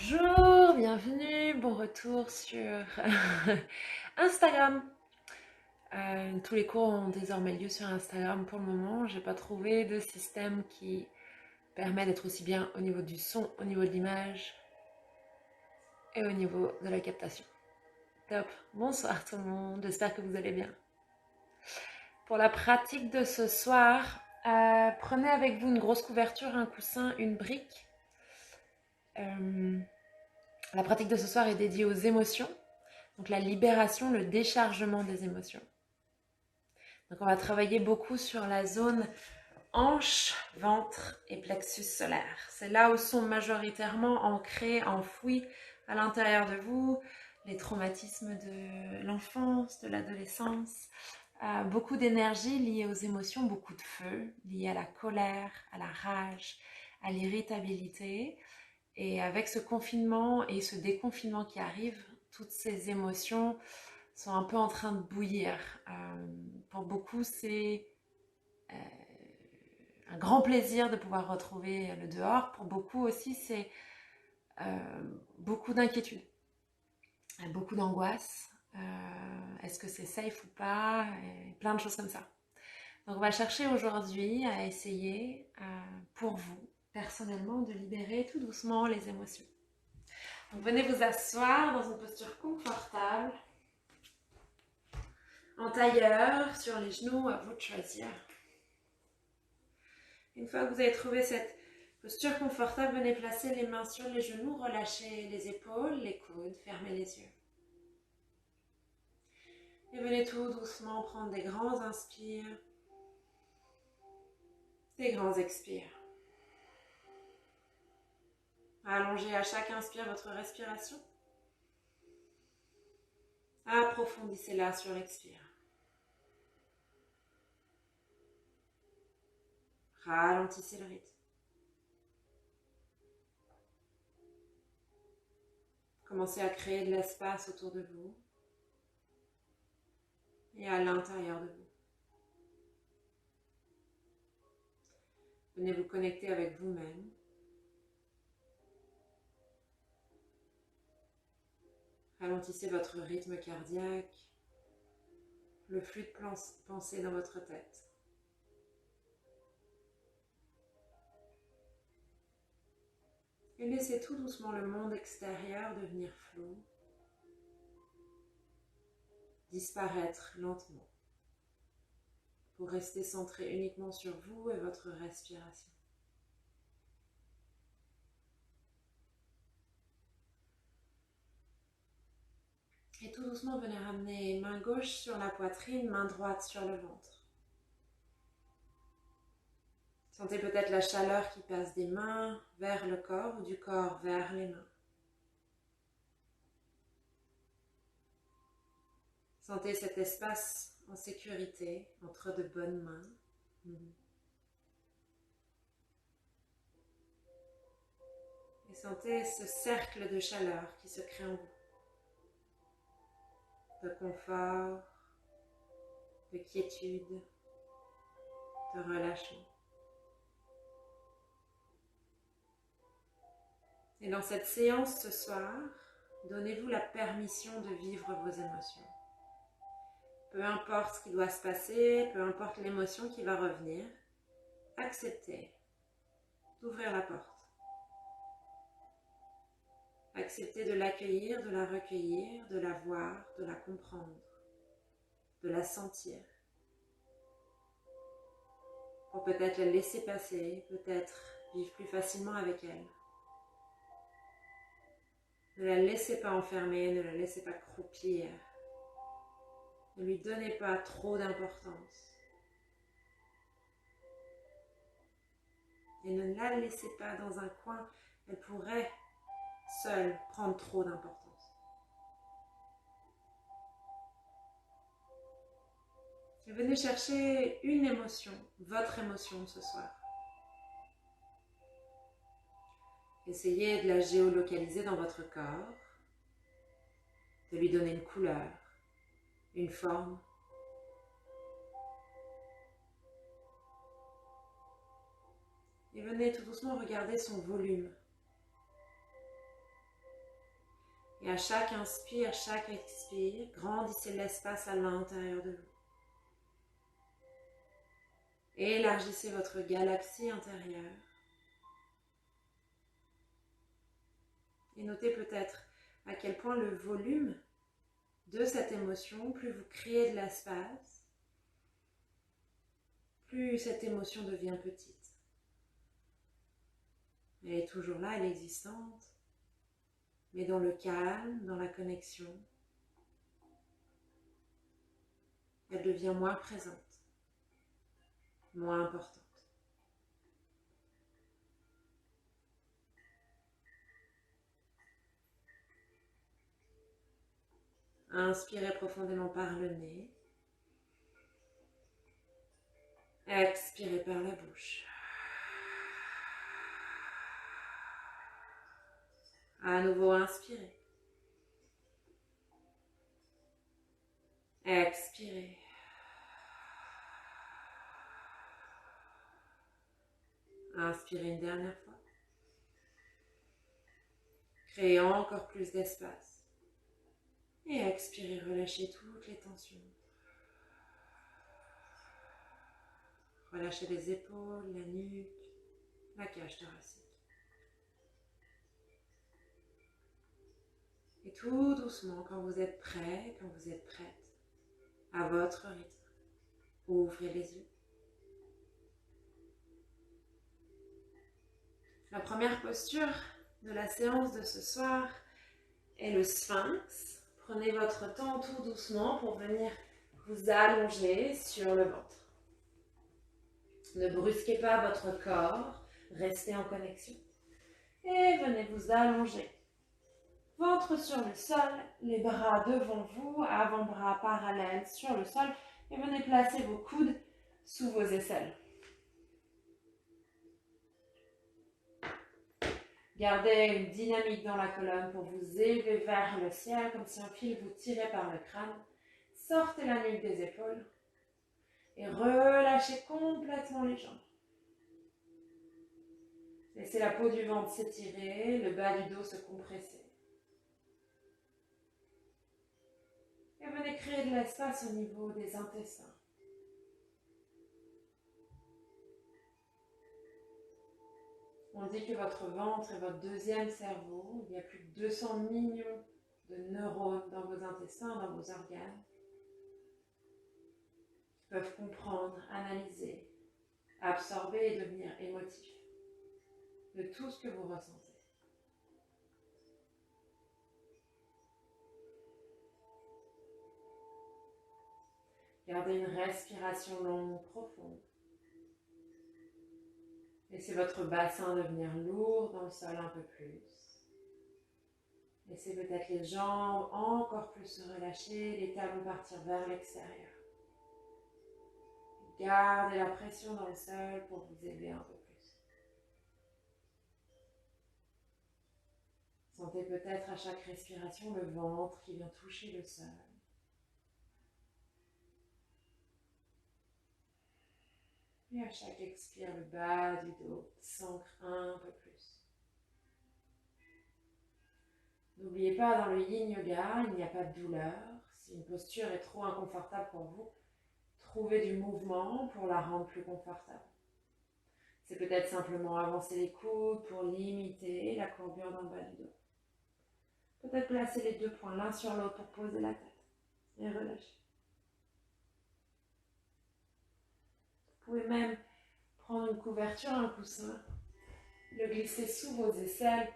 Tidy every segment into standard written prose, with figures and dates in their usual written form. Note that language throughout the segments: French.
Bonjour, bienvenue, bon retour sur Instagram. Tous les cours ont désormais lieu sur Instagram pour le moment. J'ai pas trouvé de système qui permet d'être aussi bien au niveau du son, au niveau de l'image et au niveau de la captation. Top, bonsoir tout le monde, j'espère que vous allez bien. Pour la pratique de ce soir, prenez avec vous une grosse couverture, un coussin, une brique. La pratique de ce soir est dédiée aux émotions. Donc la libération, le déchargement des émotions. Donc on va travailler beaucoup sur la zone hanche, ventre et plexus solaire. C'est là où sont majoritairement ancrés, enfouis à l'intérieur de vous les traumatismes de l'enfance, de l'adolescence, beaucoup d'énergie liée aux émotions, beaucoup de feu lié à la colère, à la rage, à l'irritabilité. Et avec ce confinement et ce déconfinement qui arrive, toutes ces émotions sont un peu en train de bouillir. Pour beaucoup, c'est un grand plaisir de pouvoir retrouver le dehors. Pour beaucoup aussi, c'est beaucoup d'inquiétude, beaucoup d'angoisse. Est-ce que c'est safe ou pas? Et plein de choses comme ça. Donc on va chercher aujourd'hui à essayer pour vous, personnellement, de libérer tout doucement les émotions. Donc venez vous asseoir dans une posture confortable, en tailleur, sur les genoux, à vous de choisir. Une fois que vous avez trouvé cette posture confortable, venez placer les mains sur les genoux, relâchez les épaules, les coudes, fermez les yeux. Et venez tout doucement prendre des grands inspires, des grands expires. Allongez à chaque inspire votre respiration. Approfondissez-la sur l'expire. Ralentissez le rythme. Commencez à créer de l'espace autour de vous et à l'intérieur de vous. Venez vous connecter avec vous-même. Ralentissez votre rythme cardiaque, le flux de pensée dans votre tête. Et laissez tout doucement le monde extérieur devenir flou, disparaître lentement, pour rester centré uniquement sur vous et votre respiration. Et tout doucement, venez ramener main gauche sur la poitrine, main droite sur le ventre. Sentez peut-être la chaleur qui passe des mains vers le corps ou du corps vers les mains. Sentez cet espace en sécurité entre de bonnes mains. Et sentez ce cercle de chaleur qui se crée en vous. De confort, de quiétude, de relâchement. Et dans cette séance ce soir, donnez-vous la permission de vivre vos émotions. Peu importe ce qui doit se passer, peu importe l'émotion qui va revenir, acceptez d'ouvrir la porte. Acceptez de l'accueillir, de la recueillir, de la voir, de la comprendre, de la sentir. Pour peut-être la laisser passer, peut-être vivre plus facilement avec elle. Ne la laissez pas enfermer, ne la laissez pas croupir. Ne lui donnez pas trop d'importance. Et ne la laissez pas dans un coin, elle pourrait seule prendre trop d'importance. Et venez chercher une émotion, votre émotion ce soir. Essayez de la géolocaliser dans votre corps, de lui donner une couleur, une forme. Et venez tout doucement regarder son volume. Et à chaque inspire, chaque expire, grandissez l'espace à l'intérieur de vous. Élargissez votre galaxie intérieure. Et notez peut-être à quel point le volume de cette émotion, plus vous créez de l'espace, plus cette émotion devient petite. Elle est toujours là, elle est existante, mais dans le calme, dans la connexion, elle devient moins présente, moins importante. Inspirez profondément par le nez. Expirez par la bouche. À nouveau, inspirez. Expirez. Inspirez une dernière fois. Créez encore plus d'espace. Et expirez, relâchez toutes les tensions. Relâchez les épaules, la nuque, la cage thoracique. Et tout doucement, quand vous êtes prêt, quand vous êtes prête, à votre rythme, ouvrez les yeux. La première posture de la séance de ce soir est le sphinx. Prenez votre temps tout doucement pour venir vous allonger sur le ventre. Ne brusquez pas votre corps, restez en connexion. Et venez vous allonger. Ventre sur le sol, les bras devant vous, avant-bras parallèles sur le sol. Et venez placer vos coudes sous vos aisselles. Gardez une dynamique dans la colonne pour vous élever vers le ciel, comme si un fil vous tirait par le crâne. Sortez la nuque des épaules et relâchez complètement les jambes. Laissez la peau du ventre s'étirer, le bas du dos se compresser. Et venez créer de l'espace au niveau des intestins. On dit que votre ventre est votre deuxième cerveau. Il y a plus de 200 millions de neurones dans vos intestins, dans vos organes, qui peuvent comprendre, analyser, absorber et devenir émotifs de tout ce que vous ressentez. Gardez une respiration longue, profonde. Laissez votre bassin devenir lourd dans le sol un peu plus. Laissez peut-être les jambes encore plus se relâcher, les talons partir vers l'extérieur. Gardez la pression dans le sol pour vous élever un peu plus. Sentez peut-être à chaque respiration le ventre qui vient toucher le sol. Et à chaque expire, le bas du dos s'ancre un peu plus. N'oubliez pas, dans le yin yoga, il n'y a pas de douleur. Si une posture est trop inconfortable pour vous, trouvez du mouvement pour la rendre plus confortable. C'est peut-être simplement avancer les coudes pour limiter la courbure dans le bas du dos. Peut-être placer les deux poings l'un sur l'autre pour poser la tête et relâcher. Vous pouvez même prendre une couverture, un coussin, le glisser sous vos aisselles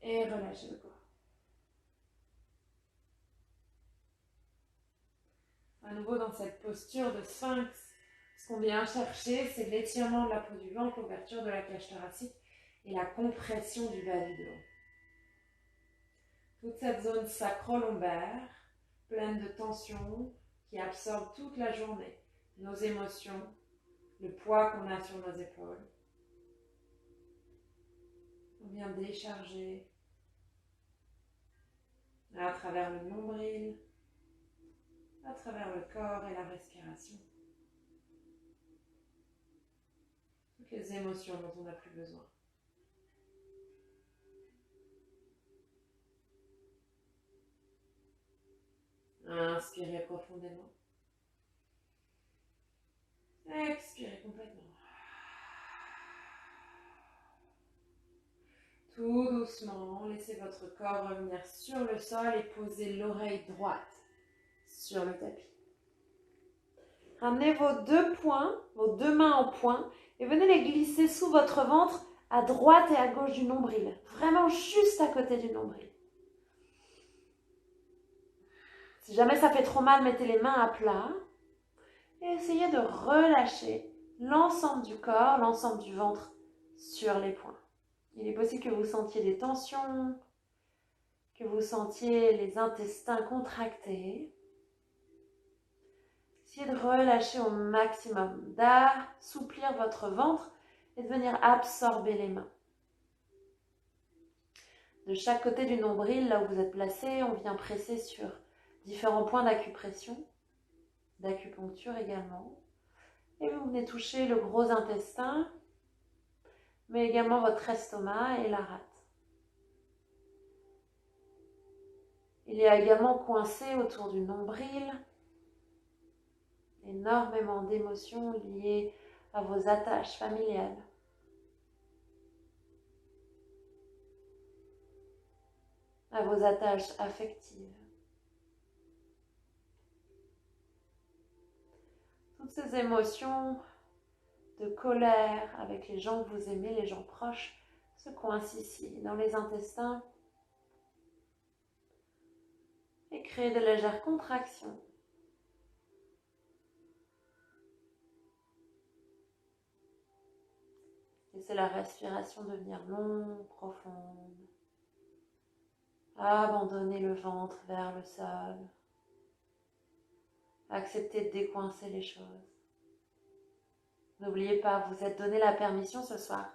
et relâcher le corps. À nouveau dans cette posture de sphinx, ce qu'on vient chercher, c'est l'étirement de la peau du ventre, l'ouverture de la cage thoracique et la compression du bas du dos. Toute cette zone sacro-lombaire, pleine de tension, qui absorbe toute la journée nos émotions, le poids qu'on a sur nos épaules. On vient décharger à travers le nombril, à travers le corps et la respiration. Toutes les émotions dont on n'a plus besoin. Inspirez profondément. Expirez complètement. Tout doucement, laissez votre corps revenir sur le sol et posez l'oreille droite sur le tapis. Ramenez vos deux poings, vos deux mains en poing et venez les glisser sous votre ventre à droite et à gauche du nombril. Vraiment juste à côté du nombril. Si jamais ça fait trop mal, mettez les mains à plat et essayez de relâcher l'ensemble du corps, l'ensemble du ventre sur les poings. Il est possible que vous sentiez des tensions, que vous sentiez les intestins contractés. Essayez de relâcher au maximum, d'assouplir votre ventre et de venir absorber les mains. De chaque côté du nombril, là où vous êtes placé, on vient presser sur différents points d'acupression, d'acupuncture également. Et vous venez toucher le gros intestin, mais également votre estomac et la rate. Il y a également coincé autour du nombril énormément d'émotions liées à vos attaches familiales. À vos attaches affectives. Toutes ces émotions de colère avec les gens que vous aimez, les gens proches, se coincent ici, dans les intestins, et créent de légères contractions. Laissez la respiration devenir longue, profonde. Abandonnez le ventre vers le sol. Acceptez de décoincer les choses. N'oubliez pas, vous êtes donné la permission ce soir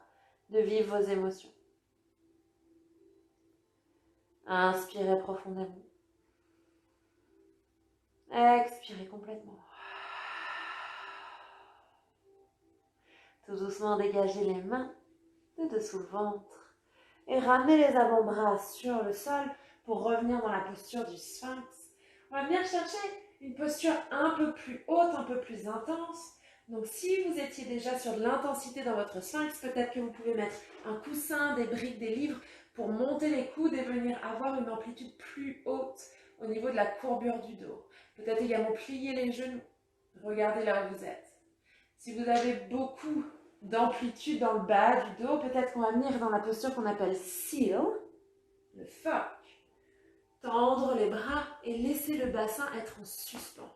de vivre vos émotions. Inspirez profondément. Expirez complètement. Tout doucement, dégagez les mains de dessous le ventre et ramenez les avant-bras sur le sol pour revenir dans la posture du sphinx. On va venir chercher une posture un peu plus haute, un peu plus intense. Donc si vous étiez déjà sur de l'intensité dans votre sphinx, peut-être que vous pouvez mettre un coussin, des briques, des livres pour monter les coudes et venir avoir une amplitude plus haute au niveau de la courbure du dos. Peut-être également plier les genoux. Regardez là où vous êtes. Si vous avez beaucoup d'amplitude dans le bas du dos, peut-être qu'on va venir dans la posture qu'on appelle seal, le phoque. Tendre les bras et laisser le bassin être en suspens.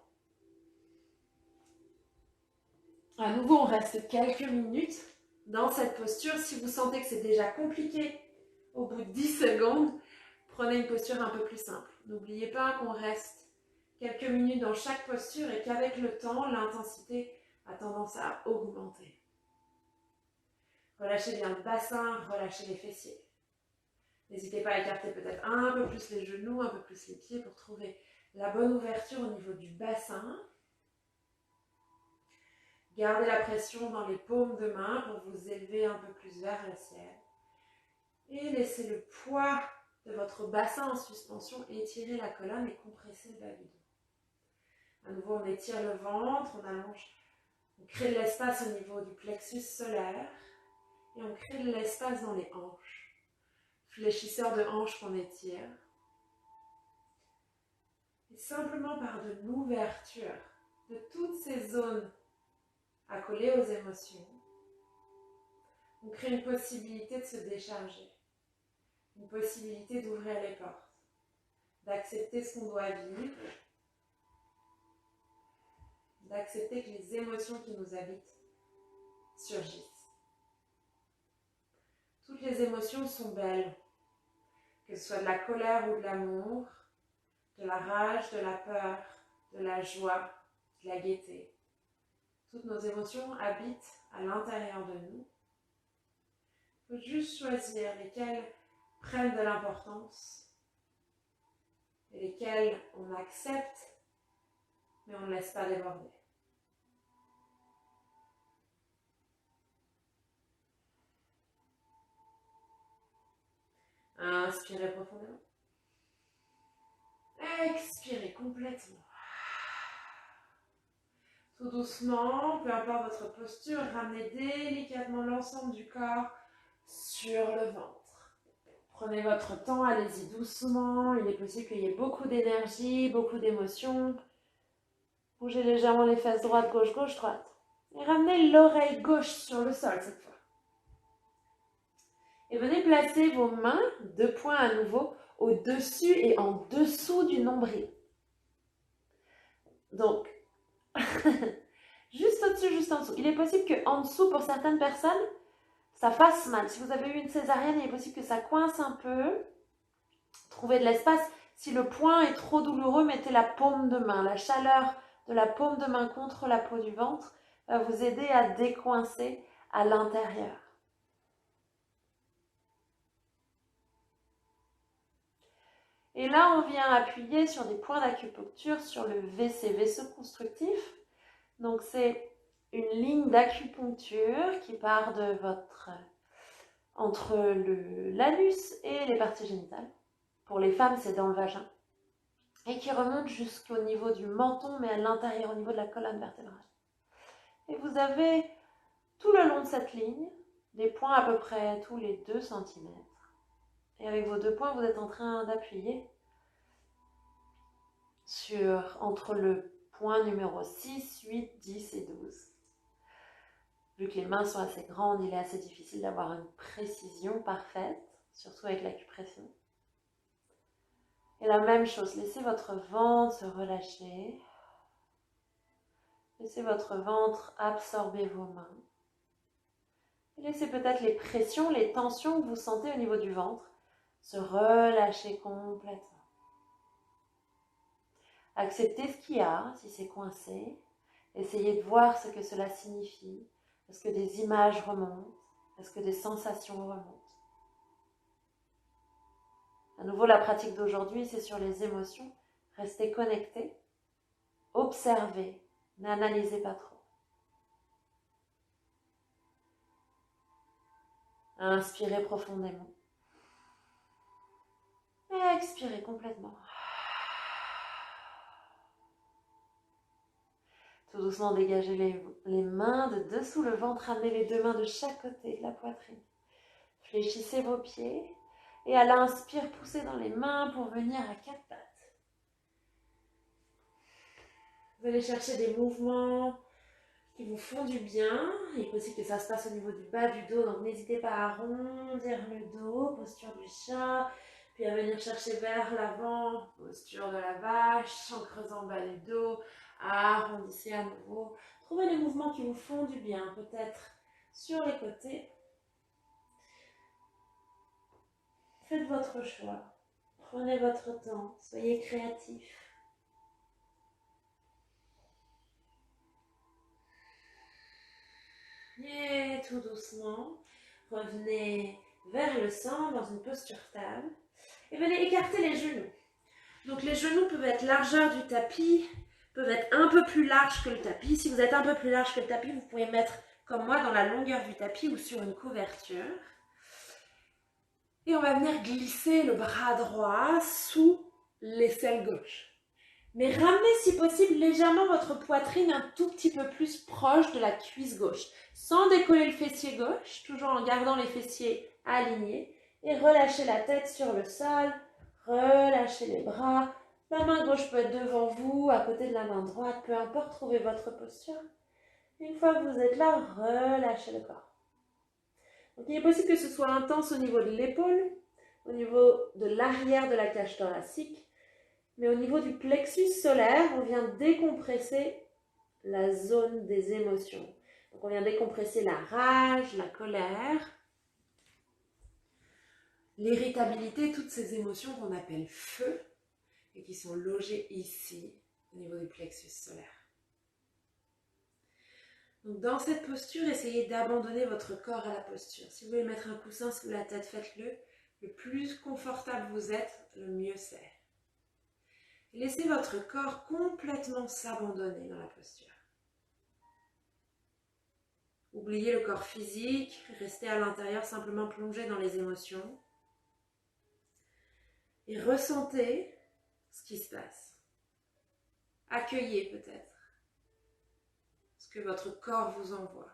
À nouveau, on reste quelques minutes dans cette posture. Si vous sentez que c'est déjà compliqué au bout de 10 secondes, prenez une posture un peu plus simple. N'oubliez pas qu'on reste quelques minutes dans chaque posture et qu'avec le temps, l'intensité a tendance à augmenter. Relâchez bien le bassin, relâchez les fessiers. N'hésitez pas à écarter peut-être un peu plus les genoux, un peu plus les pieds pour trouver la bonne ouverture au niveau du bassin. Gardez la pression dans les paumes de main pour vous élever un peu plus vers le ciel. Et laissez le poids de votre bassin en suspension étirer la colonne et compresser le bas du dos. À nouveau, on étire le ventre, on allonge, on crée de l'espace au niveau du plexus solaire et on crée de l'espace dans les hanches. Fléchisseur de hanches qu'on étire. Et simplement par de l'ouverture de toutes ces zones accolées aux émotions, on crée une possibilité de se décharger, une possibilité d'ouvrir les portes, d'accepter ce qu'on doit vivre, d'accepter que les émotions qui nous habitent surgissent. Toutes les émotions sont belles, que ce soit de la colère ou de l'amour, de la rage, de la peur, de la joie, de la gaieté. Toutes nos émotions habitent à l'intérieur de nous. Il faut juste choisir lesquelles prennent de l'importance et lesquelles on accepte, mais on ne laisse pas déborder. Inspirez profondément. Expirez complètement. Tout doucement, peu importe votre posture, ramenez délicatement l'ensemble du corps sur le ventre. Prenez votre temps, allez-y doucement. Il est possible qu'il y ait beaucoup d'énergie, beaucoup d'émotions. Bougez légèrement les fesses droite, gauche, gauche, droite. Et ramenez l'oreille gauche sur le sol cette fois. Et venez placer vos mains, 2 points à nouveau, au-dessus et en dessous du nombril. Donc, juste au-dessus, juste en dessous. Il est possible qu'en dessous, pour certaines personnes, ça fasse mal. Si vous avez eu une césarienne, il est possible que ça coince un peu. Trouvez de l'espace. Si le point est trop douloureux, mettez la paume de main. La chaleur de la paume de main contre la peau du ventre va vous aider à décoincer à l'intérieur. Et là, on vient appuyer sur des points d'acupuncture sur le VC, vaisseau constructif. Donc, c'est une ligne d'acupuncture qui part de entre l'anus et les parties génitales. Pour les femmes, c'est dans le vagin. Et qui remonte jusqu'au niveau du menton, mais à l'intérieur, au niveau de la colonne vertébrale. Et vous avez tout le long de cette ligne des points à peu près tous les 2 cm. Et avec vos 2 points, vous êtes en train d'appuyer entre le point numéro 6, 8, 10 et 12. Vu que les mains sont assez grandes, il est assez difficile d'avoir une précision parfaite, surtout avec l'acupression. Et la même chose, laissez votre ventre se relâcher. Laissez votre ventre absorber vos mains. Et laissez peut-être les pressions, les tensions que vous sentez au niveau du ventre se relâcher complètement. Acceptez ce qu'il y a, si c'est coincé. Essayez de voir ce que cela signifie. Est-ce que des images remontent? Est-ce que des sensations remontent? À nouveau, la pratique d'aujourd'hui, c'est sur les émotions. Restez connectés, observez, n'analysez pas trop. Inspirez profondément. Et expirez complètement. Tout doucement, dégagez les mains de dessous le ventre, ramenez les 2 mains de chaque côté de la poitrine. Fléchissez vos pieds et à l'inspire, poussez dans les mains pour venir à 4 pattes. Vous allez chercher des mouvements qui vous font du bien. Il est possible que ça se passe au niveau du bas du dos, donc n'hésitez pas à arrondir le dos, posture du chat, puis à venir chercher vers l'avant, posture de la vache, en creusant bas du dos, arrondissez à nouveau. Trouvez les mouvements qui vous font du bien, peut-être sur les côtés. Faites votre choix, prenez votre temps, soyez créatifs. Et tout doucement, revenez vers le centre dans une posture stable et venez écarter les genoux. Donc les genoux peuvent être largeur du tapis, peuvent être un peu plus larges que le tapis. Si vous êtes un peu plus large que le tapis, vous pouvez mettre comme moi dans la longueur du tapis ou sur une couverture. Et on va venir glisser le bras droit sous l'aisselle gauche. Mais ramenez si possible légèrement votre poitrine un tout petit peu plus proche de la cuisse gauche, sans décoller le fessier gauche, toujours en gardant les fessiers alignés, et relâchez la tête sur le sol, relâchez les bras. La main gauche peut être devant vous, à côté de la main droite, peu importe, trouvez votre posture. Une fois que vous êtes là, relâchez le corps. Donc, il est possible que ce soit intense au niveau de l'épaule, au niveau de l'arrière de la cage thoracique, mais au niveau du plexus solaire, on vient décompresser la zone des émotions. Donc on vient décompresser la rage, la colère, l'irritabilité, toutes ces émotions qu'on appelle feu et qui sont logées ici, au niveau du plexus solaire. Donc dans cette posture, essayez d'abandonner votre corps à la posture. Si vous voulez mettre un coussin sous la tête, faites-le. Le plus confortable vous êtes, le mieux c'est. Laissez votre corps complètement s'abandonner dans la posture. Oubliez le corps physique, restez à l'intérieur simplement plongé dans les émotions. Et ressentez ce qui se passe. Accueillez peut-être ce que votre corps vous envoie.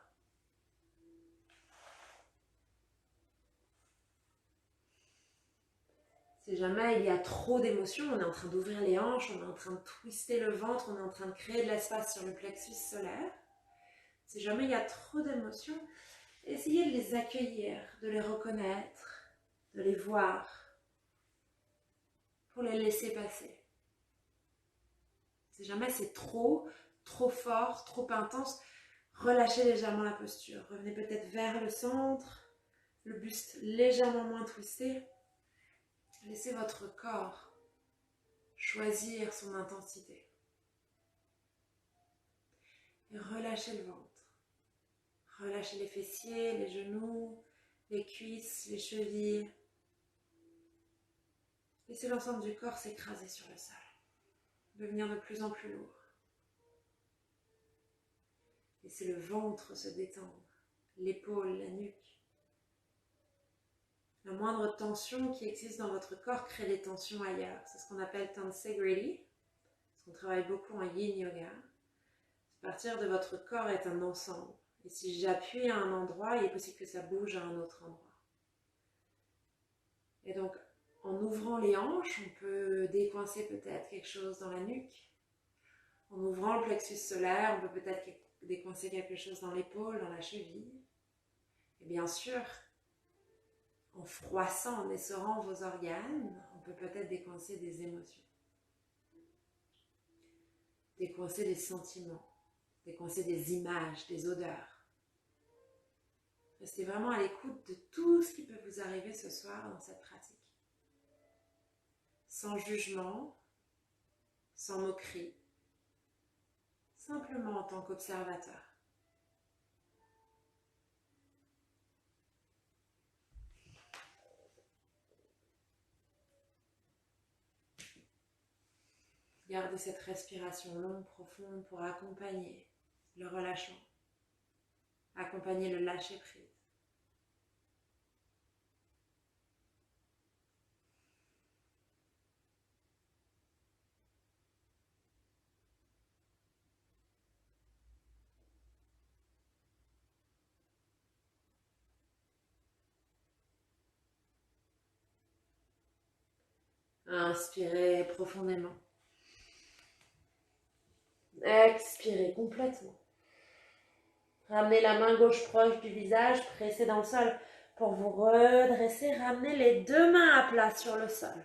Si jamais il y a trop d'émotions, on est en train d'ouvrir les hanches, on est en train de twister le ventre, on est en train de créer de l'espace sur le plexus solaire. Si jamais il y a trop d'émotions, essayez de les accueillir, de les reconnaître, de les voir, pour les laisser passer. Si jamais c'est trop fort, trop intense, relâchez légèrement la posture. Revenez peut-être vers le centre, le buste légèrement moins twisté. Laissez votre corps choisir son intensité. Et relâchez le ventre. Relâchez les fessiers, les genoux, les cuisses, les chevilles. Laissez l'ensemble du corps s'écraser sur le sol, devenir de plus en plus lourd. Laissez le ventre se détendre, l'épaule, la nuque. La moindre tension qui existe dans votre corps crée des tensions ailleurs. C'est ce qu'on appelle tensegrity, parce qu'on travaille beaucoup en yin yoga. Partir de votre corps est un ensemble. Et si j'appuie à un endroit, il est possible que ça bouge à un autre endroit. Et donc, en ouvrant les hanches, on peut décoincer peut-être quelque chose dans la nuque. En ouvrant le plexus solaire, on peut peut-être décoincer quelque chose dans l'épaule, dans la cheville. Et bien sûr, en froissant, en essorant vos organes, on peut peut-être décoincer des émotions. Décoincer des sentiments. Décoincer des images, des odeurs. Restez vraiment à l'écoute de tout ce qui peut vous arriver ce soir dans cette pratique. Sans jugement, sans moquerie, simplement en tant qu'observateur. Gardez cette respiration longue, profonde pour accompagner le relâchement, accompagner le lâcher-prise. Inspirez profondément. Expirez complètement. Ramenez la main gauche proche du visage, pressez dans le sol pour vous redresser. Ramenez les deux mains à plat sur le sol.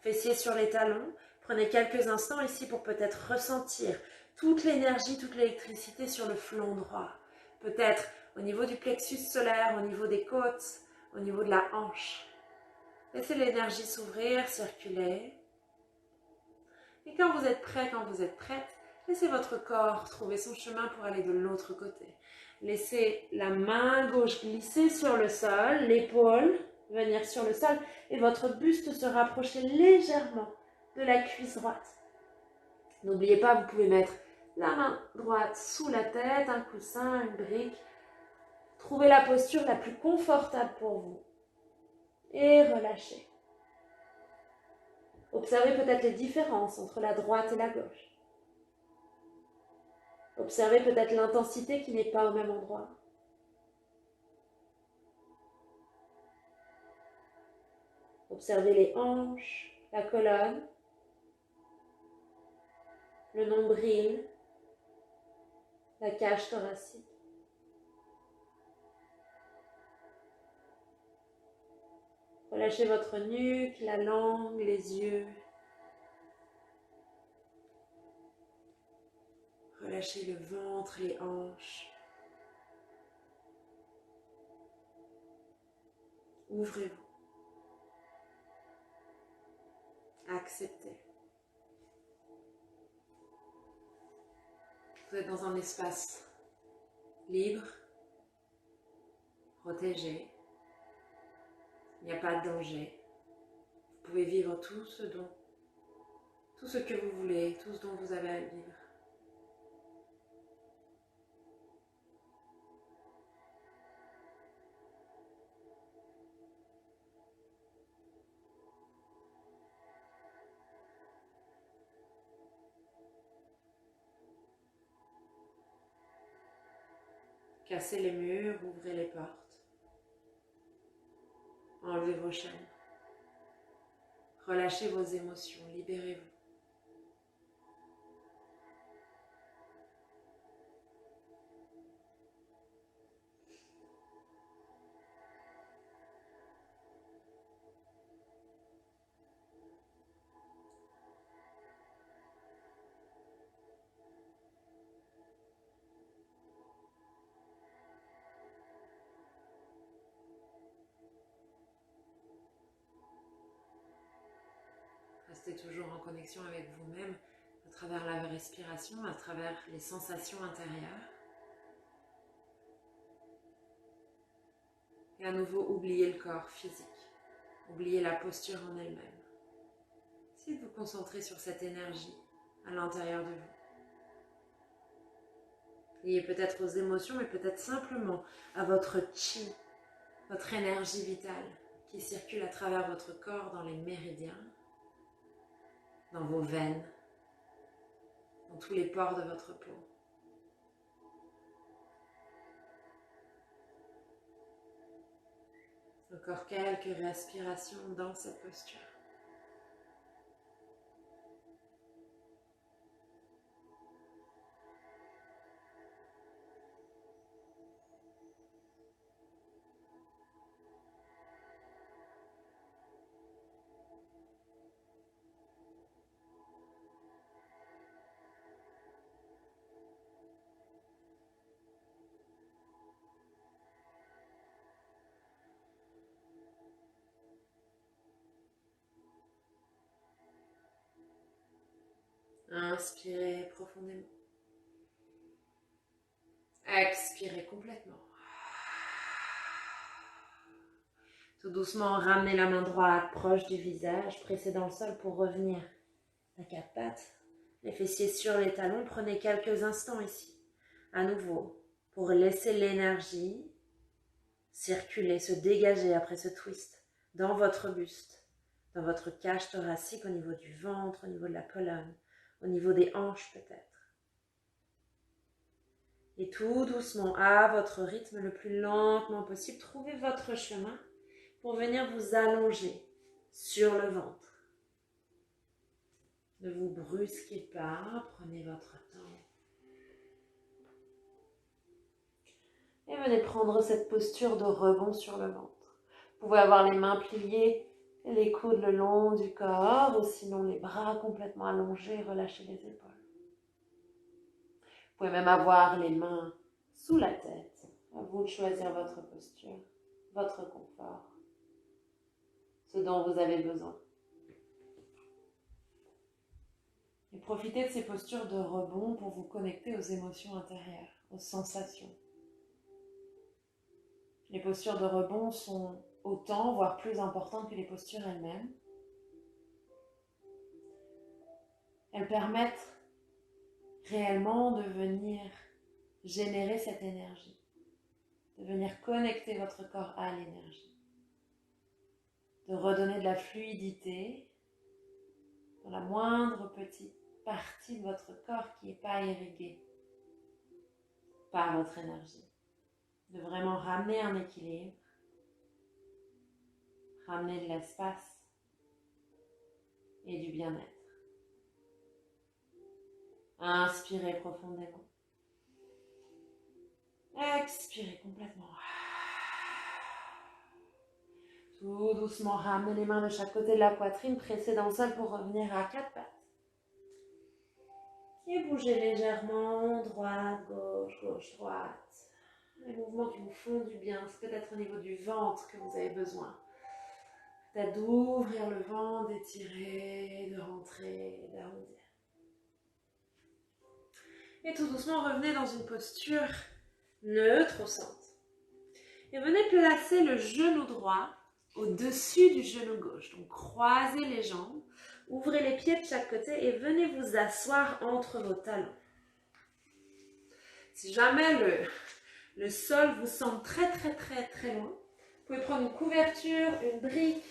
Fessiers sur les talons. Prenez quelques instants ici pour peut-être ressentir toute l'énergie, toute l'électricité sur le flanc droit. Peut-être au niveau du plexus solaire, au niveau des côtes, au niveau de la hanche. Laissez l'énergie s'ouvrir, circuler. Et quand vous êtes prêt, quand vous êtes prête, laissez votre corps trouver son chemin pour aller de l'autre côté. Laissez la main gauche glisser sur le sol, l'épaule venir sur le sol et votre buste se rapprocher légèrement de la cuisse droite. N'oubliez pas, vous pouvez mettre la main droite sous la tête, un coussin, une brique. Trouvez la posture la plus confortable pour vous. Et relâchez. Observez peut-être les différences entre la droite et la gauche. Observez peut-être l'intensité qui n'est pas au même endroit. Observez les hanches, la colonne, le nombril, la cage thoracique. Relâchez votre nuque, la langue, les yeux. Relâchez le ventre, les hanches. Ouvrez-vous. Acceptez. Vous êtes dans un espace libre, protégé. Il n'y a pas de danger. Vous pouvez vivre tout ce que vous voulez, tout ce dont vous avez à vivre. Cassez les murs, ouvrez les portes. Enlevez vos chaînes. Relâchez vos émotions, libérez-vous. Restez toujours en connexion avec vous-même à travers la respiration, à travers les sensations intérieures. Et à nouveau, oubliez le corps physique. Oubliez la posture en elle-même. Essayez de vous concentrer sur cette énergie à l'intérieur de vous. Liée peut-être aux émotions, mais peut-être simplement à votre chi, votre énergie vitale qui circule à travers votre corps dans les méridiens, dans vos veines, dans tous les pores de votre peau. Encore quelques respirations dans cette posture. Inspirez profondément. Expirez complètement. Tout doucement, ramenez la main droite proche du visage, pressez dans le sol pour revenir à quatre pattes. Les fessiers sur les talons, prenez quelques instants ici. À nouveau, pour laisser l'énergie circuler, se dégager après ce twist dans votre buste, dans votre cage thoracique, au niveau du ventre, au niveau de la colonne, au niveau des hanches peut-être. Et tout doucement, à votre rythme, le plus lentement possible, trouvez votre chemin pour venir vous allonger sur le ventre. Ne vous brusquez pas, prenez votre temps. Et venez prendre cette posture de rebond sur le ventre. Vous pouvez avoir les mains pliées, les coudes le long du corps, ou sinon les bras complètement allongés, relâchez les épaules. Vous pouvez même avoir les mains sous la tête. À vous de choisir votre posture, votre confort, ce dont vous avez besoin. Et profitez de ces postures de rebond pour vous connecter aux émotions intérieures, aux sensations. Les postures de rebond sont autant, voire plus importantes que les postures elles-mêmes. Elles permettent réellement de venir générer cette énergie, de venir connecter votre corps à l'énergie, de redonner de la fluidité dans la moindre petite partie de votre corps qui n'est pas irriguée par votre énergie, de vraiment ramener un équilibre, ramener de l'espace et du bien-être. Inspirez profondément. Expirez complètement. Tout doucement, ramenez les mains de chaque côté de la poitrine, pressez dans le sol pour revenir à quatre pattes. Et bougez légèrement, droite, gauche, gauche, droite. Les mouvements qui vous font du bien, c'est peut-être au niveau du ventre que vous avez besoin. Peut-être d'ouvrir le ventre, d'étirer, de rentrer, d'arrondir. Et tout doucement, revenez dans une posture neutre au centre. Et venez placer le genou droit au-dessus du genou gauche. Donc croisez les jambes, ouvrez les pieds de chaque côté et venez vous asseoir entre vos talons. Si jamais le sol vous semble très loin, vous pouvez prendre une couverture, une brique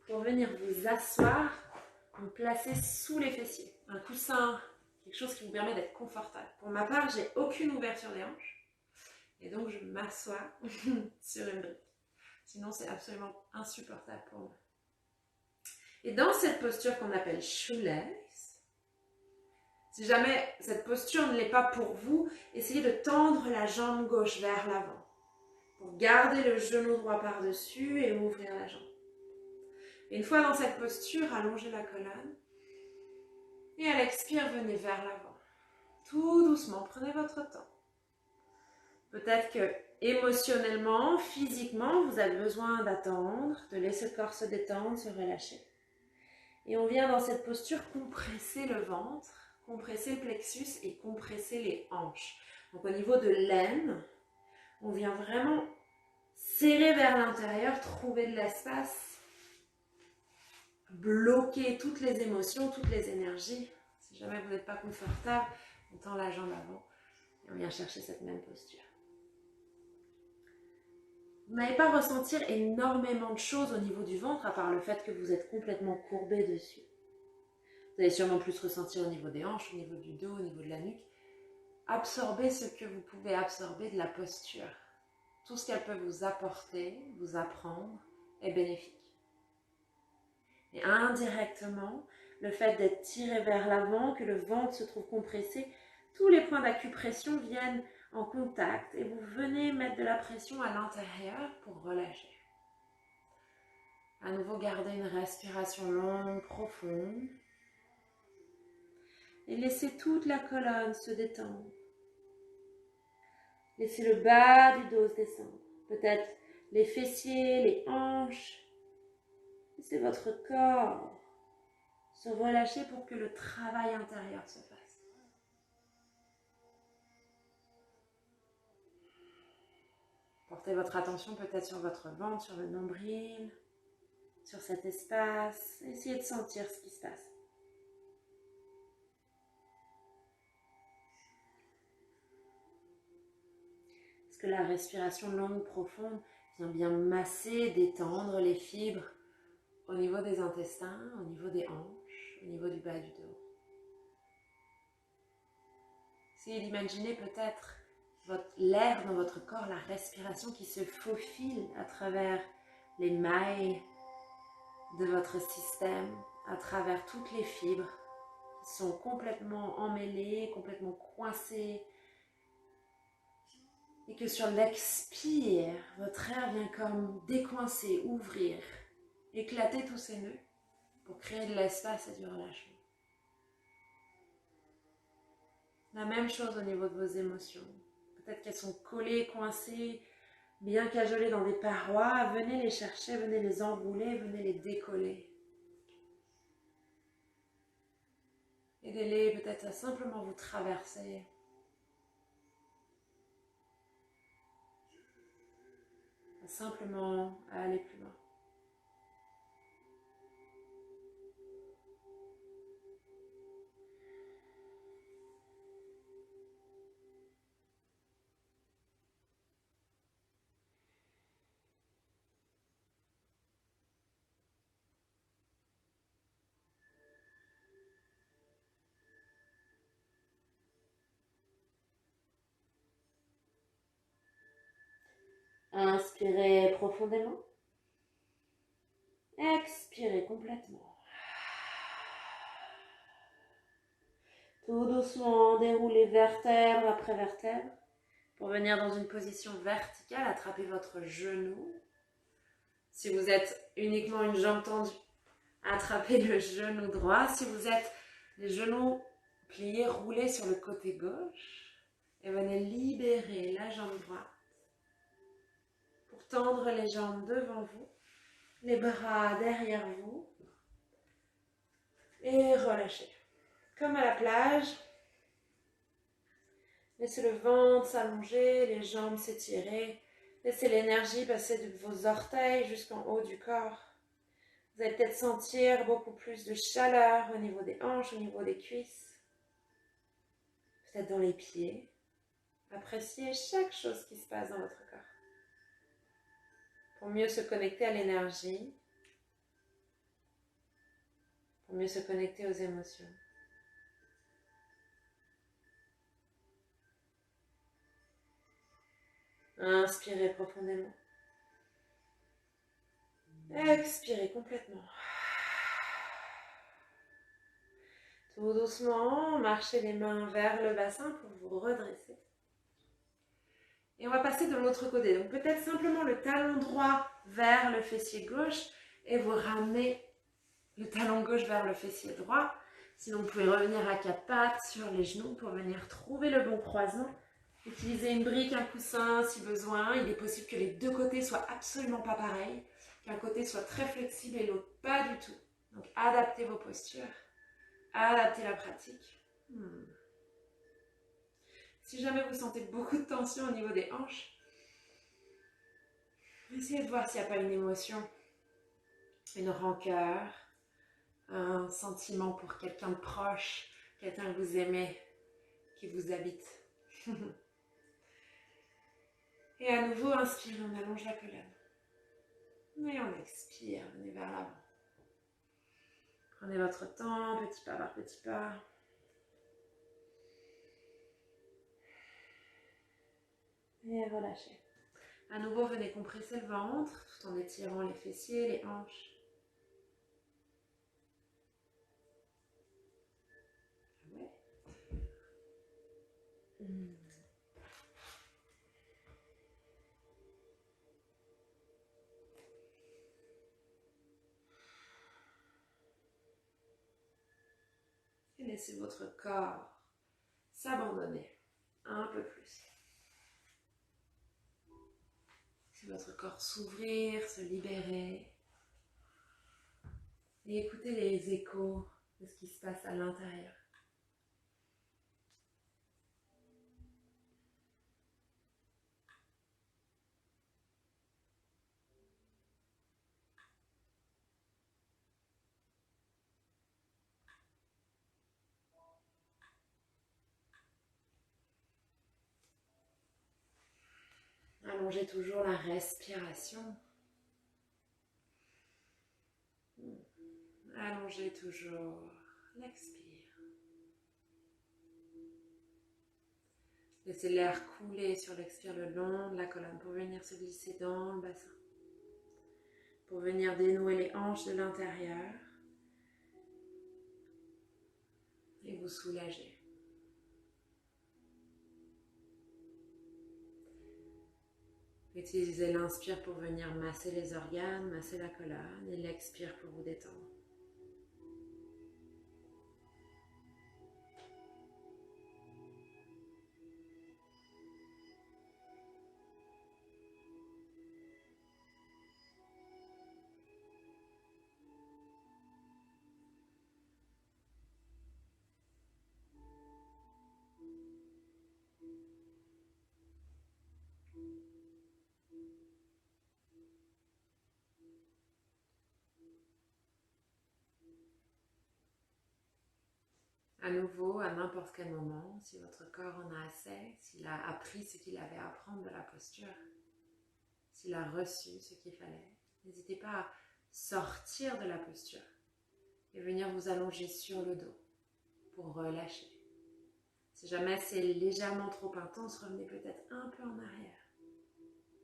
pour venir vous asseoir, vous placer sous les fessiers. Un coussin, quelque chose qui vous permet d'être confortable. Pour ma part, j'ai aucune ouverture des hanches. Et donc, je m'assois sur une brique. Sinon, c'est absolument insupportable pour moi. Et dans cette posture qu'on appelle shoelace, si jamais cette posture ne l'est pas pour vous, essayez de tendre la jambe gauche vers l'avant pour garder le genou droit par-dessus et ouvrir la jambe. Et une fois dans cette posture, allongez la colonne et à l'expire, venez vers l'avant. Tout doucement, prenez votre temps. Peut-être que émotionnellement, physiquement, vous avez besoin d'attendre, de laisser le corps se détendre, se relâcher. Et on vient dans cette posture compresser le ventre, compresser le plexus et compresser les hanches. Donc au niveau de l'aine, on vient vraiment serrer vers l'intérieur, trouver de l'espace, bloquer toutes les émotions, toutes les énergies. Si jamais vous n'êtes pas confortable, on tend la jambe avant et on vient chercher cette même posture. Vous n'allez pas ressentir énormément de choses au niveau du ventre, à part le fait que vous êtes complètement courbé dessus. Vous allez sûrement plus ressentir au niveau des hanches, au niveau du dos, au niveau de la nuque. Absorbez ce que vous pouvez absorber de la posture. Tout ce qu'elle peut vous apporter, vous apprendre, est bénéfique. Et indirectement, le fait d'être tiré vers l'avant, que le ventre se trouve compressé, tous les points d'acupression viennent en contact et vous venez mettre de la pression à l'intérieur pour relâcher. À nouveau, gardez une respiration longue, profonde et laissez toute la colonne se détendre. Laissez le bas du dos descendre, peut-être les fessiers, les hanches. Laissez votre corps se relâcher pour que le travail intérieur se fasse. Portez votre attention peut-être sur votre ventre, sur le nombril, sur cet espace. Essayez de sentir ce qui se passe. Est-ce que la respiration longue, profonde, vient bien masser, détendre les fibres au niveau des intestins, au niveau des hanches, au niveau du bas du dos? Essayez d'imaginer peut-être l'air dans votre corps, la respiration qui se faufile à travers les mailles de votre système, à travers toutes les fibres qui sont complètement emmêlées, complètement coincées. Et que sur l'expire, votre air vient comme décoincer, ouvrir, éclater tous ces nœuds pour créer de l'espace et du relâchement. La même chose au niveau de vos émotions. Peut-être qu'elles sont collées, coincées, bien cajolées dans des parois. Venez les chercher, venez les enrouler, venez les décoller. Aidez-les peut-être à simplement vous traverser. Simplement à aller plus loin. Inspirez profondément. Expirez complètement. Tout doucement, déroulez vertèbre après vertèbre pour venir dans une position verticale. Attrapez votre genou. Si vous êtes uniquement une jambe tendue, attrapez le genou droit. Si vous êtes les genoux pliés, roulez sur le côté gauche et venez libérer la jambe droite pour tendre les jambes devant vous, les bras derrière vous et relâchez. Comme à la plage, laissez le ventre s'allonger, les jambes s'étirer. Laissez l'énergie passer de vos orteils jusqu'en haut du corps. Vous allez peut-être sentir beaucoup plus de chaleur au niveau des hanches, au niveau des cuisses. Peut-être dans les pieds. Appréciez chaque chose qui se passe dans votre corps. Pour mieux se connecter à l'énergie. Pour mieux se connecter aux émotions. Inspirez profondément. Expirez complètement. Tout doucement, marchez les mains vers le bassin pour vous redresser. Et on va passer de l'autre côté. Donc peut-être simplement le talon droit vers le fessier gauche et vous ramenez le talon gauche vers le fessier droit. Sinon, vous pouvez revenir à quatre pattes sur les genoux pour venir trouver le bon croisement. Utilisez une brique, un coussin si besoin. Il est possible que les deux côtés soient absolument pas pareils, qu'un côté soit très flexible et l'autre pas du tout. Donc adaptez vos postures, adaptez la pratique. Si jamais vous sentez beaucoup de tension au niveau des hanches, essayez de voir s'il n'y a pas une émotion, une rancœur, un sentiment pour quelqu'un de proche, quelqu'un que vous aimez, qui vous habite. Et à nouveau, inspire, on allonge la colonne. Et on expire, venez vers l'avant. Prenez votre temps, petit pas par petit pas. Et relâchez. À nouveau, venez compresser le ventre tout en étirant les fessiers, les hanches. Ouais. Et laissez votre corps s'abandonner un peu plus. Laissez votre corps s'ouvrir, se libérer. Et écoutez les échos de ce qui se passe à l'intérieur. Allongez toujours la respiration. Allongez toujours l'expire. Laissez l'air couler sur l'expire le long de la colonne pour venir se glisser dans le bassin. Pour venir dénouer les hanches de l'intérieur et vous soulager. Utilisez l'inspire pour venir masser les organes, masser la colonne et l'expire pour vous détendre. À nouveau, à n'importe quel moment, si votre corps en a assez, s'il a appris ce qu'il avait à apprendre de la posture, s'il a reçu ce qu'il fallait, n'hésitez pas à sortir de la posture et venir vous allonger sur le dos pour relâcher. Si jamais c'est légèrement trop intense, revenez peut-être un peu en arrière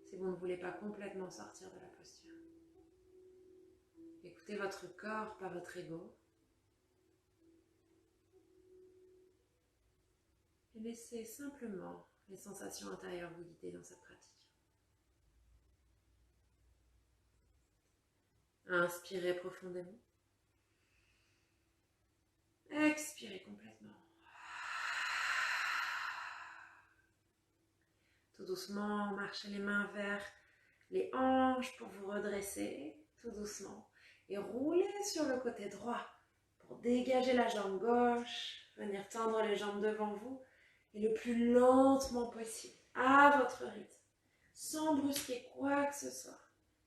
si vous ne voulez pas complètement sortir de la posture. Écoutez votre corps, pas votre ego. Et laissez simplement les sensations intérieures vous guider dans cette pratique. Inspirez profondément. Expirez complètement. Tout doucement, marchez les mains vers les hanches pour vous redresser, tout doucement. Et roulez sur le côté droit pour dégager la jambe gauche, venir tendre les jambes devant vous et le plus lentement possible, à votre rythme, sans brusquer quoi que ce soit.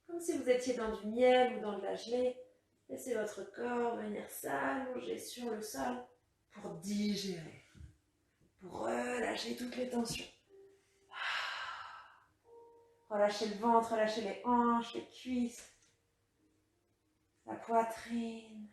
Comme si vous étiez dans du miel ou dans de la gelée. Laissez votre corps venir s'allonger sur le sol pour digérer, pour relâcher toutes les tensions. Relâchez le ventre, relâchez les hanches, les cuisses, la poitrine.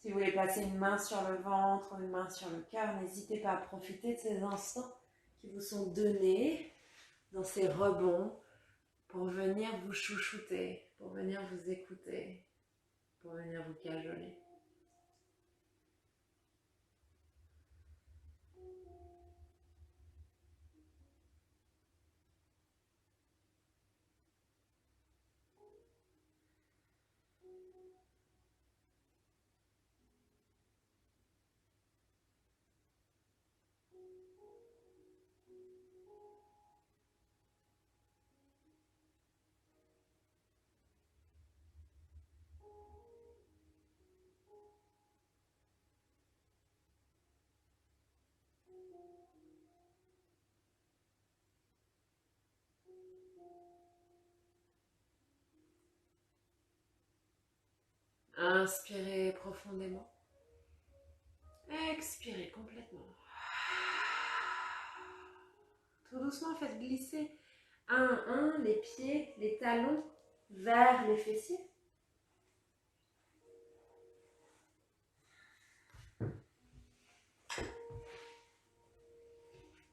Si vous voulez placer une main sur le ventre ou une main sur le cœur, n'hésitez pas à profiter de ces instants qui vous sont donnés dans ces rebonds pour venir vous chouchouter, pour venir vous écouter, pour venir vous cajoler. Inspirez profondément. Expirez complètement. Tout doucement, faites glisser un à un les pieds, les talons vers les fessiers.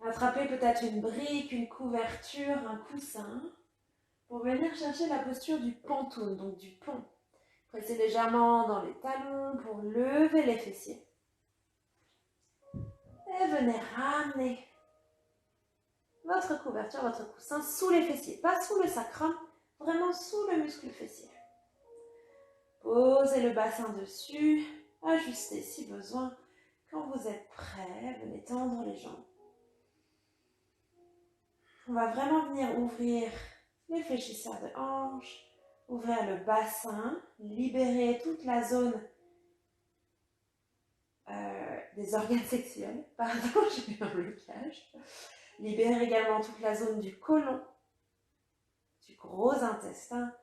Attrapez peut-être une brique, une couverture, un coussin pour venir chercher la posture du pantoun, donc du pont. Pressez légèrement dans les talons pour lever les fessiers. Et venez ramener votre couverture, votre coussin sous les fessiers. Pas sous le sacrum, vraiment sous le muscle fessier. Posez le bassin dessus, ajustez si besoin. Quand vous êtes prêt, venez tendre les jambes. On va vraiment venir ouvrir les fléchisseurs de hanches, ouvrir le bassin, libérer toute la zone des organes sexuels. Pardon, j'ai eu un blocage. Libérer également toute la zone du côlon, du gros intestin.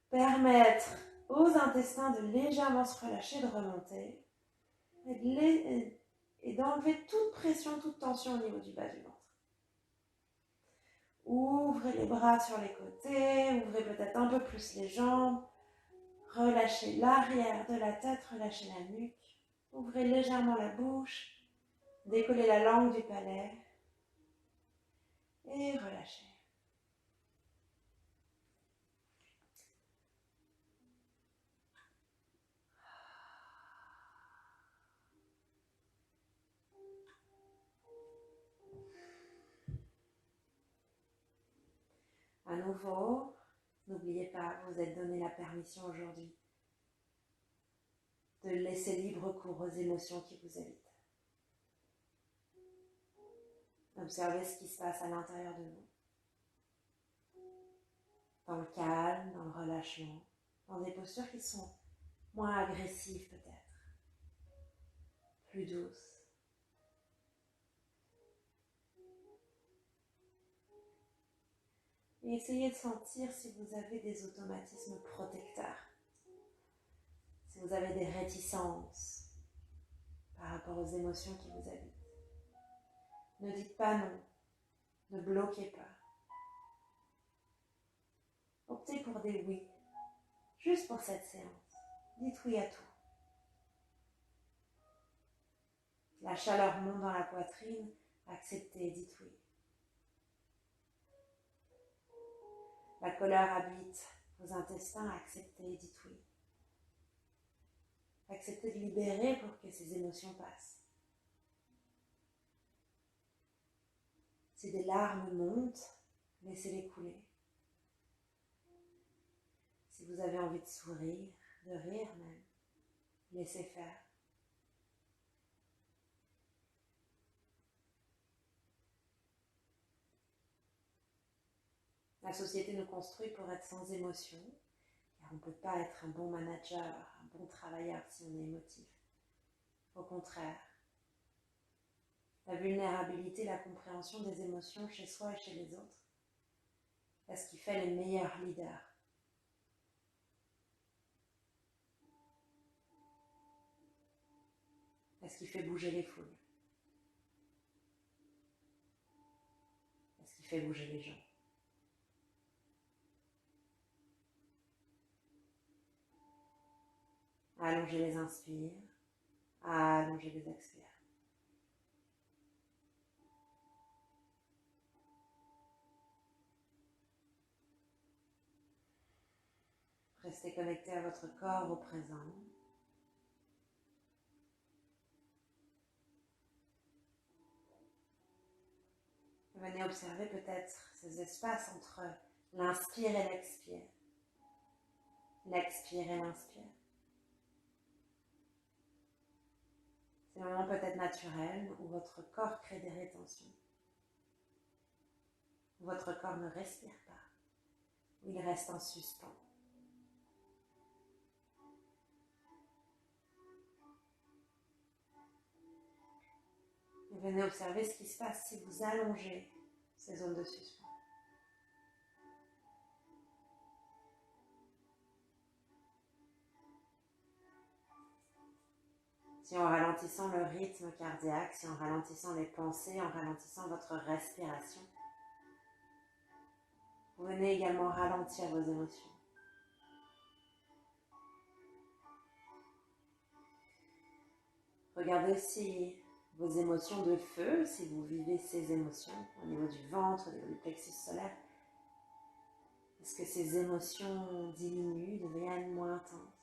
Permettre aux intestins de légèrement se relâcher, de remonter et d'enlever toute pression, toute tension au niveau du bas du ventre. Ouvrez les bras sur les côtés, ouvrez peut-être un peu plus les jambes, relâchez l'arrière de la tête, relâchez la nuque, ouvrez légèrement la bouche, décollez la langue du palais et relâchez. À nouveau, n'oubliez pas, vous êtes donné la permission aujourd'hui de laisser libre cours aux émotions qui vous habitent. Observez ce qui se passe à l'intérieur de vous. Dans le calme, dans le relâchement, dans des postures qui sont moins agressives peut-être, plus douces. Et essayez de sentir si vous avez des automatismes protecteurs, si vous avez des réticences par rapport aux émotions qui vous habitent. Ne dites pas non, ne bloquez pas. Optez pour des oui, juste pour cette séance. Dites oui à tout. La chaleur monte dans la poitrine, acceptez, dites oui. La colère habite vos intestins, acceptez, dites oui. Acceptez de libérer pour que ces émotions passent. Si des larmes montent, laissez-les couler. Si vous avez envie de sourire, de rire même, laissez faire. La société nous construit pour être sans émotion, car on ne peut pas être un bon manager, un bon travailleur si on est émotif. Au contraire, la vulnérabilité, la compréhension des émotions chez soi et chez les autres, c'est ce qui fait les meilleurs leaders. C'est ce qui fait bouger les foules. C'est ce qui fait bouger les gens. Allongez les inspires, allongez les expires. Restez connecté à votre corps au présent. Venez observer peut-être ces espaces entre l'inspire et l'expire. L'expire et l'inspire. C'est un moment peut-être naturel où votre corps crée des rétentions. Où votre corps ne respire pas. Où il reste en suspens. Et venez observer ce qui se passe si vous allongez ces zones de suspens. Si en ralentissant le rythme cardiaque, si en ralentissant les pensées, en ralentissant votre respiration, vous venez également ralentir vos émotions. Regardez si vos émotions de feu, si vous vivez ces émotions au niveau du ventre, au niveau du plexus solaire, est-ce que ces émotions diminuent, deviennent moins intenses?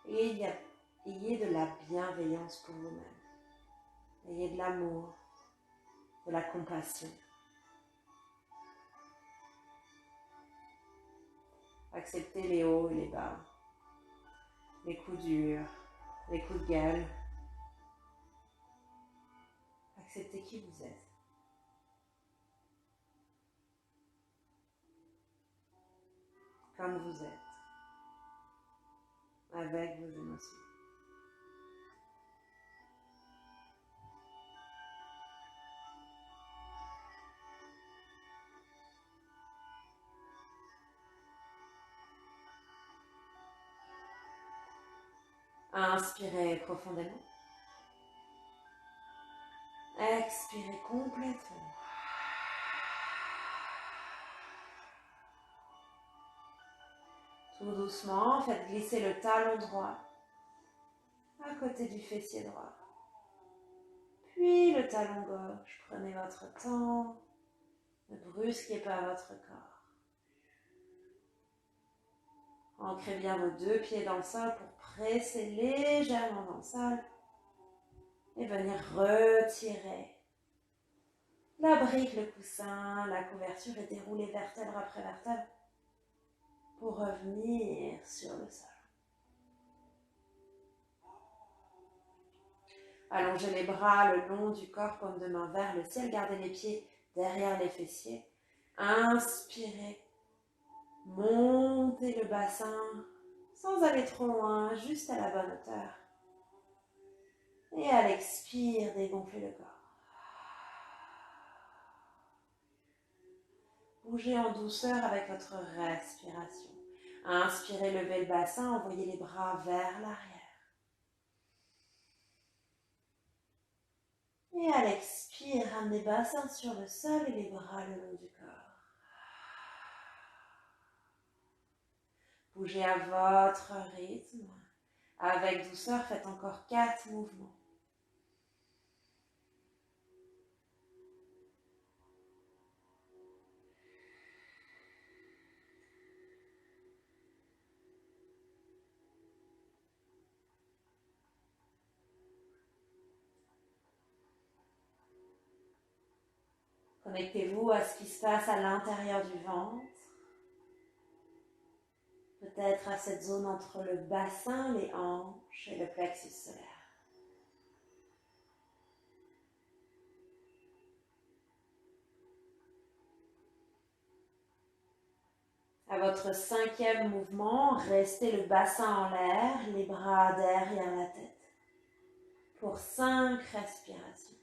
Et ayez de la bienveillance pour vous-même. Ayez de l'amour, de la compassion. Acceptez les hauts et les bas, les coups durs, les coups de gueule. Acceptez qui vous êtes. Comme vous êtes, avec vos émotions. Inspirez profondément. Expirez complètement. Tout doucement, faites glisser le talon droit à côté du fessier droit. Puis le talon gauche. Prenez votre temps. Ne brusquez pas votre corps. Ancrez bien vos deux pieds dans le sol pour presser légèrement dans le sol. Et venir retirer la brique, le coussin, la couverture et dérouler vertèbre après vertèbre pour revenir sur le sol. Allongez les bras le long du corps, paume de main vers le ciel. Gardez les pieds derrière les fessiers. Inspirez. Montez le bassin sans aller trop loin, juste à la bonne hauteur. Et à l'expire, dégonflez le corps. Bougez en douceur avec votre respiration. Inspirez, levez le bassin, envoyez les bras vers l'arrière. Et à l'expire, ramenez le bassin sur le sol et les bras le long du corps. Bougez à votre rythme. Avec douceur, faites encore 4 mouvements. Connectez-vous à ce qui se passe à l'intérieur du ventre. Peut-être à cette zone entre le bassin, les hanches et le plexus solaire. À votre 5e mouvement, restez le bassin en l'air, les bras derrière la tête. Pour 5 respirations.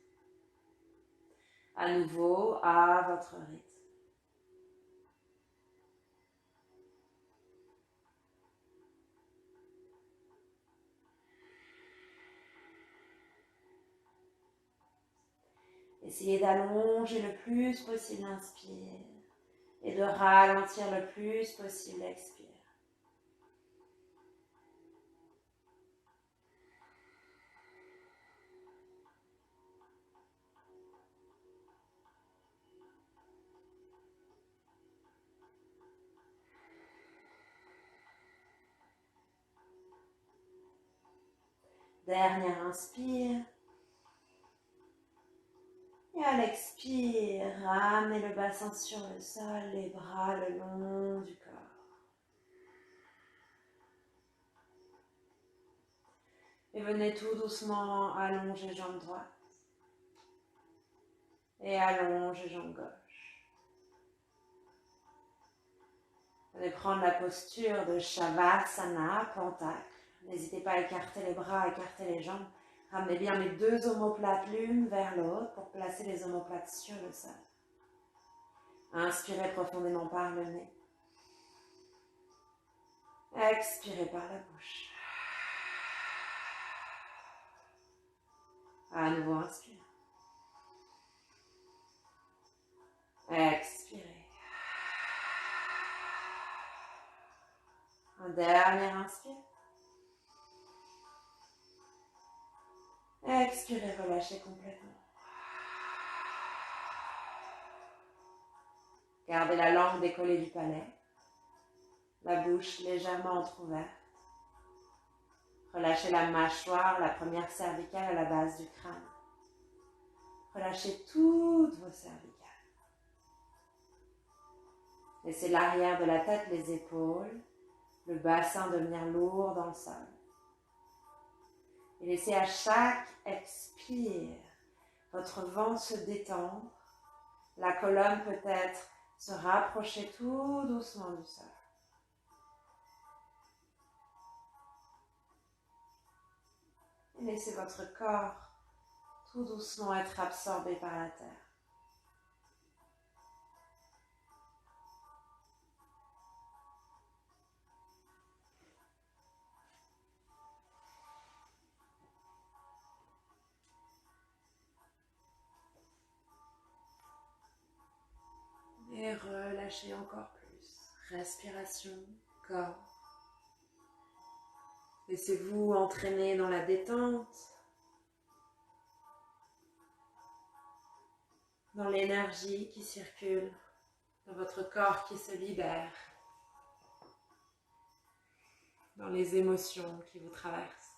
À nouveau, à votre rythme. Essayez d'allonger le plus possible l'inspire et de ralentir le plus possible l'expire. Dernière inspire. Et à l'expire, ramenez le bassin sur le sol, les bras le long du corps. Et venez tout doucement allonger jambe droite. Et allonge jambe gauche. Venez prendre la posture de Shavasana, pentacle. N'hésitez pas à écarter les bras, écarter les jambes. Ramenez bien les deux omoplates l'une vers l'autre pour placer les omoplates sur le sol. Inspirez profondément par le nez. Expirez par la bouche. À nouveau, inspire. Expirez. Un dernier inspire. Expirez, relâchez complètement. Gardez la langue décollée du palais. La bouche légèrement entrouverte. Relâchez la mâchoire, la première cervicale à la base du crâne. Relâchez toutes vos cervicales. Laissez l'arrière de la tête, les épaules, le bassin devenir lourd dans le sol. Et laissez à chaque expire votre ventre se détendre. La colonne peut-être se rapprocher tout doucement du sol. Et laissez votre corps tout doucement être absorbé par la terre. Et relâchez encore plus. Respiration, corps. Laissez-vous entraîner dans la détente, dans l'énergie qui circule, dans votre corps qui se libère, dans les émotions qui vous traversent.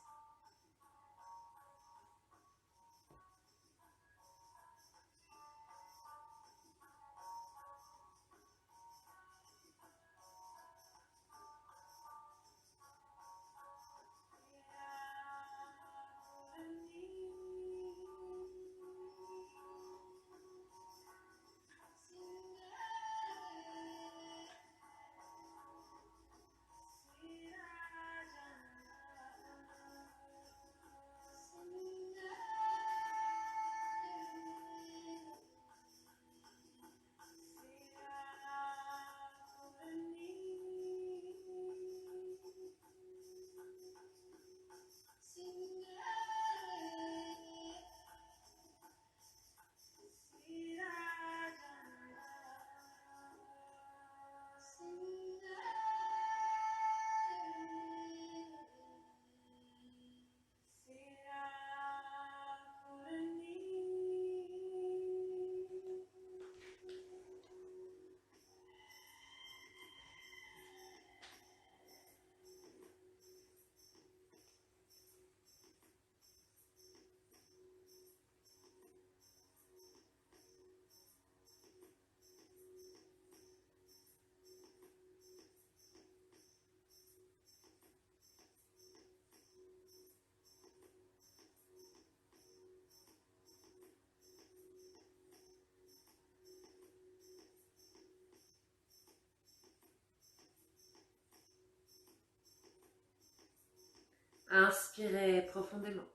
Inspirez profondément.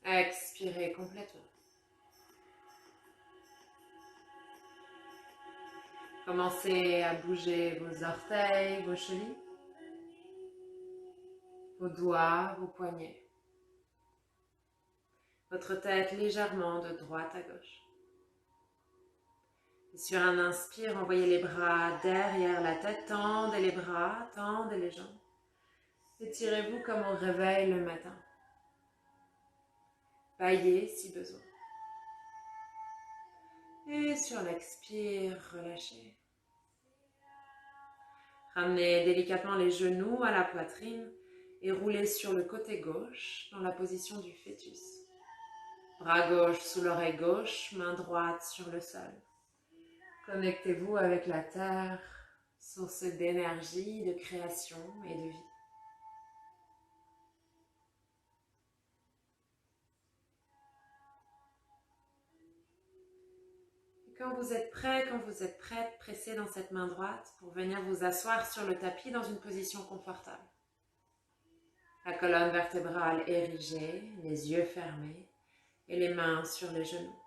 Expirez complètement. Commencez à bouger vos orteils, vos chevilles, vos doigts, vos poignets. votre tête légèrement de droite à gauche. Et sur un inspire, envoyez les bras derrière la tête, tendez les bras, tendez les jambes. Étirez-vous comme au réveil le matin. Baillez si besoin. Et sur l'expire, relâchez. Ramenez délicatement les genoux à la poitrine et roulez sur le côté gauche dans la position du fœtus. Bras gauche sous l'oreille gauche, main droite sur le sol. Connectez-vous avec la terre, source d'énergie, de création et de vie. Quand vous êtes prêt, quand vous êtes prête, pressez dans cette main droite pour venir vous asseoir sur le tapis dans une position confortable. La colonne vertébrale érigée, les yeux fermés et les mains sur les genoux.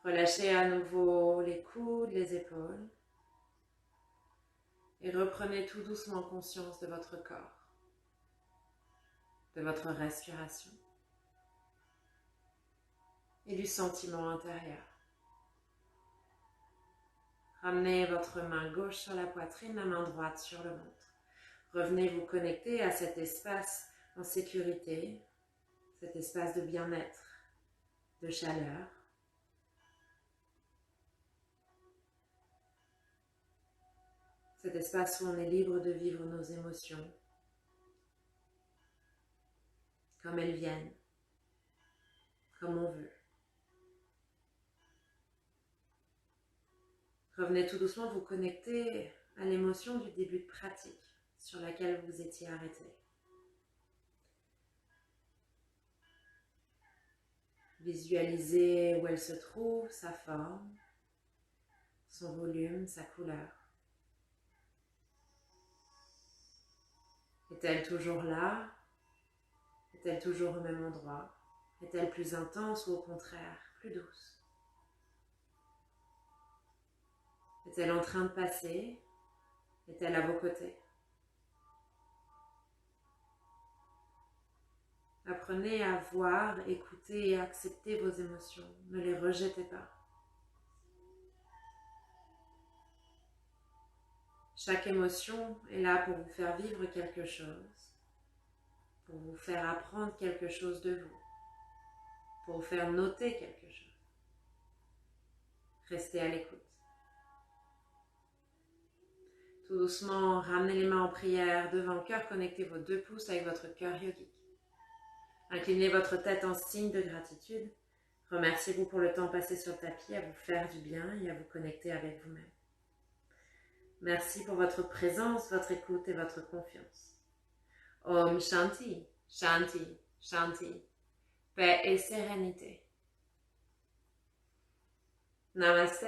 Relâchez à nouveau les coudes, les épaules et reprenez tout doucement conscience de votre corps, de votre respiration et du sentiment intérieur. Ramenez votre main gauche sur la poitrine, la main droite sur le ventre. Revenez vous connecter à cet espace en sécurité, cet espace de bien-être, de chaleur. Cet espace où on est libre de vivre nos émotions comme elles viennent, comme on veut. Revenez tout doucement vous connecter à l'émotion du début de pratique sur laquelle vous étiez arrêté. Visualisez où elle se trouve, sa forme, son volume, sa couleur. Est-elle toujours là? Est-elle toujours au même endroit? Est-elle plus intense ou au contraire plus douce? Est-elle en train de passer? Est-elle à vos côtés? Apprenez à voir, écouter et accepter vos émotions. Ne les rejetez pas. Chaque émotion est là pour vous faire vivre quelque chose, pour vous faire apprendre quelque chose de vous, pour vous faire noter quelque chose. Restez à l'écoute. Tout doucement, ramenez les mains en prière devant le cœur, connectez vos 2 pouces avec votre cœur yogique. Inclinez votre tête en signe de gratitude. Remerciez-vous pour le temps passé sur le tapis à vous faire du bien et à vous connecter avec vous-même. Merci pour votre présence, votre écoute et votre confiance. Om Shanti, Shanti, Shanti. Paix et sérénité. Namaste.